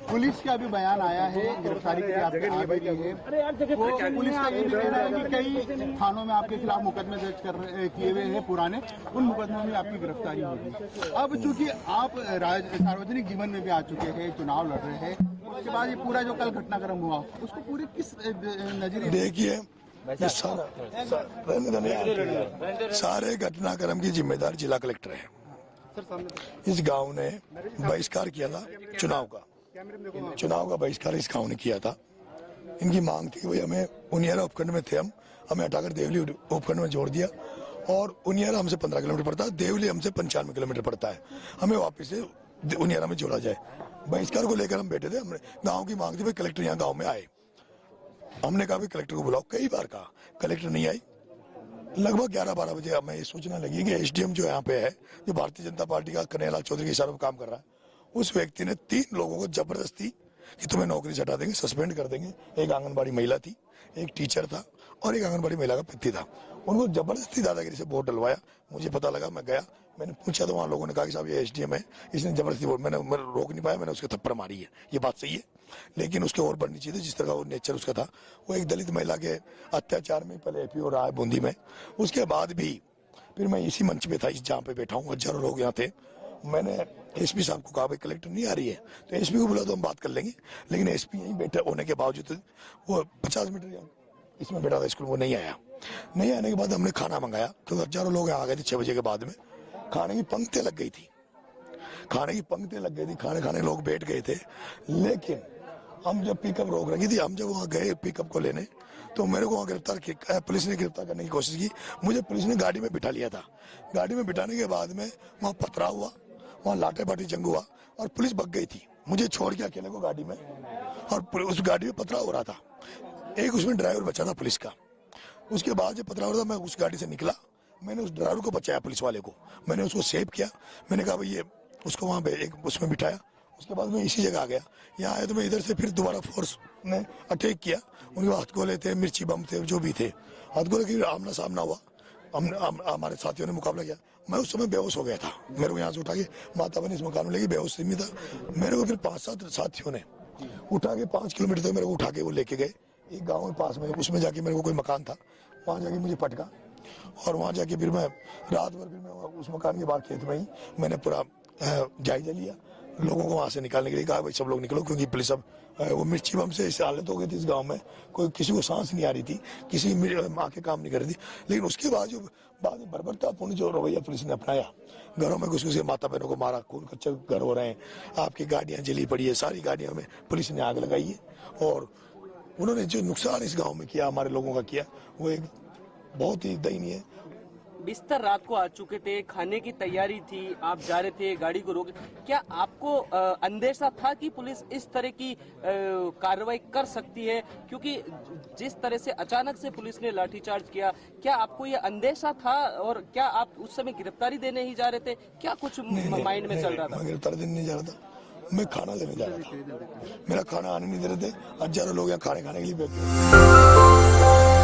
Police का भी बयान आया है, गिरफ्तारी की आप आ भी रही है। वो पुलिस का ये भी कहना है कि कई थानों में आपके खिलाफ मुकदमे दर्ज किए हुए हैं पुराने, उन मुकदमों में आपकी गिरफ्तारी होगी। अब चूंकि आप सार्वजनिक जीवन में भी आ चुके हैं, चुनाव लड़ रहे हैं, उसके बाद ये पूरा जो कल घटनाक्रम हुआ उसको पूरे किस नजरिए देखिए, सारे घटनाक्रम की जिम्मेदार जिला कलेक्टर है। इस गांव ने बहिष्कार किया था चुनाव का बहिष्कार इस गांव ने किया था। इनकी मांग थी भाई हमें उनियारा उपखंड में थे, हमें हटाकर देवली उपखंड में जोड़ दिया और उनियारा हमसे 15 किलोमीटर पड़ता है, देवली हमसे 95 किलोमीटर पड़ता है, हमें वापस से उनियारा में जोड़ा जाए। बहिष्कार को लेकर हम बैठे थे, हमने गाँव की मांग थी भाई कलेक्टर यहाँ गाँव में आए। हमने कहा भाई कलेक्टर को बुलाओ, कई बार कहा, कलेक्टर नहीं आई। लगभग 11-12 बजे हमें ये सूचना लगी कि एसडीएम जो यहाँ पे है, जो भारतीय जनता पार्टी का कन्हैयालाल चौधरी के इशारे पर काम कर रहा है, उस व्यक्ति ने 3 लोगों को जबरदस्ती कि तुम्हें नौकरी से हटा देंगे, सस्पेंड कर देंगे। एक आंगनबाड़ी महिला थी, एक टीचर था और एक आंगनबाड़ी महिला का पति था। उनको जबरदस्ती दादागिरी से वोट डलवाया। मुझे पता लगा, मैं गया, मैंने पूछा तो वहाँ लोगों ने कहा कि साहब ये एसडीएम है, इसने जबरदस्ती वोट, मैंने रोक नहीं पाया, मैंने उसके थप्पड़ मारी है। ये बात सही है, लेकिन उसके और बढ़नी चाहिए। जिस तरह का वो नेचर उसका था, वो एक दलित महिला के अत्याचार में पहले एपी और रहा है बूंदी में, उसके बाद भी फिर मैं इसी मंच पे था, इस जहाँ पे बैठा हूँ, हजारों लोग यहाँ थे। मैंने एसपी साहब को कहा भाई कलेक्टर नहीं आ रही है तो एसपी को बुला तो हम बात कर लेंगे, लेकिन एसपी यहीं बैठे होने के बावजूद वो 50 मीटर इसमें बैठा था स्कूल, वो नहीं आया। नहीं आने के बाद हमने खाना मंगाया, क्योंकि हजारों लोग आ गए थे 6 बजे के बाद में। खाने की पंक्तियां लग गई थी, खाने खाने लोग बैठ गए थे। लेकिन हम जब पिकअप रोक रखी थी, हम जब वहाँ गए पिकअप को लेने, तो मेरे को वहाँ पुलिस ने गिरफ्तार करने की कोशिश की। मुझे पुलिस ने गाड़ी में बिठा लिया था। गाड़ी में बिठाने के बाद में वहाँ पथराव हुआ, वहाँ लाठे बाटी जंग हुआ और पुलिस भग गई थी, मुझे छोड़ के अकेले को गाड़ी में, और उस गाड़ी में पथराव हो रहा था। एक उसमें ड्राइवर बचा था पुलिस का। उसके बाद जब पथराव हो रहा था, मैं उस गाड़ी से निकला, मैंने उस ड्राइवर को बचाया, पुलिस वाले को मैंने उसको सेव किया। मैंने कहा भाई ये उसको वहाँ पे एक उसमें बिठाया। उसके बाद मैं इसी जगह आ गया। यहाँ आया तो मैं इधर से फिर दोबारा फोर्स ने अटैक किया। उनके हथगोले थे, मिर्ची बम थे, जो भी थे, हथगोले की आमना सामना हुआ। हमारे साथियों ने मुकाबला किया। मैं उस समय बेहोश हो गया था, मेरे को यहाँ से उठा के माता बनी इस मकान में लेगी, बेहोश में था। मेरे को फिर 5-7 साथियों ने उठा के 5 किलोमीटर तक मेरे को उठा के वो लेके गए एक गाँव में पास में, उसमें जाके मेरे को कोई मकान था, वहाँ जाके मुझे पटका और वहाँ जाके फिर मैं रात भर फिर मैं उस मकान के बाद खेत में ही मैंने पूरा जायजा लिया। लोगों को वहाँ से निकालने के लिए कहा भाई सब लोग निकलो, क्योंकि पुलिस अब वो मिर्ची बम से इस हालत हो गई थी इस गांव में, कोई किसी को सांस नहीं आ रही थी, किसी माँ के काम नहीं कर रही थी। लेकिन उसके बाद जो बाद में बर्बरतापूर्ण जो रवैया पुलिस ने अपनाया, घरों में घुस के माता बहनों को मारा, खून कच्चे घर हो रहे हैं, आपकी गाड़ियाँ जली पड़ी है, सारी गाड़ियों में पुलिस ने आग लगाई है। और उन्होंने जो नुकसान इस गाँव में किया, हमारे लोगों का किया, वो एक बहुत ही दयनीय है। बिस्तर रात को आ चुके थे, खाने की तैयारी थी, आप जा रहे थे, गाड़ी को रोके, क्या आपको अंदेशा था कि पुलिस इस तरह की कार्रवाई कर सकती है? क्योंकि जिस तरह से अचानक से पुलिस ने लाठीचार्ज किया, क्या आपको ये अंदेशा था? और क्या आप उस समय गिरफ्तारी देने ही जा रहे थे? क्या कुछ माइंड में चल रहा था? मैं गिरफ्तारी देने नहीं जा रहा था, मैं खाना लेने जा रहा था। मेरा खाना आने नहीं दे रहे थे, हजारों लोग यहाँ खाने खाने के लिए बैठे।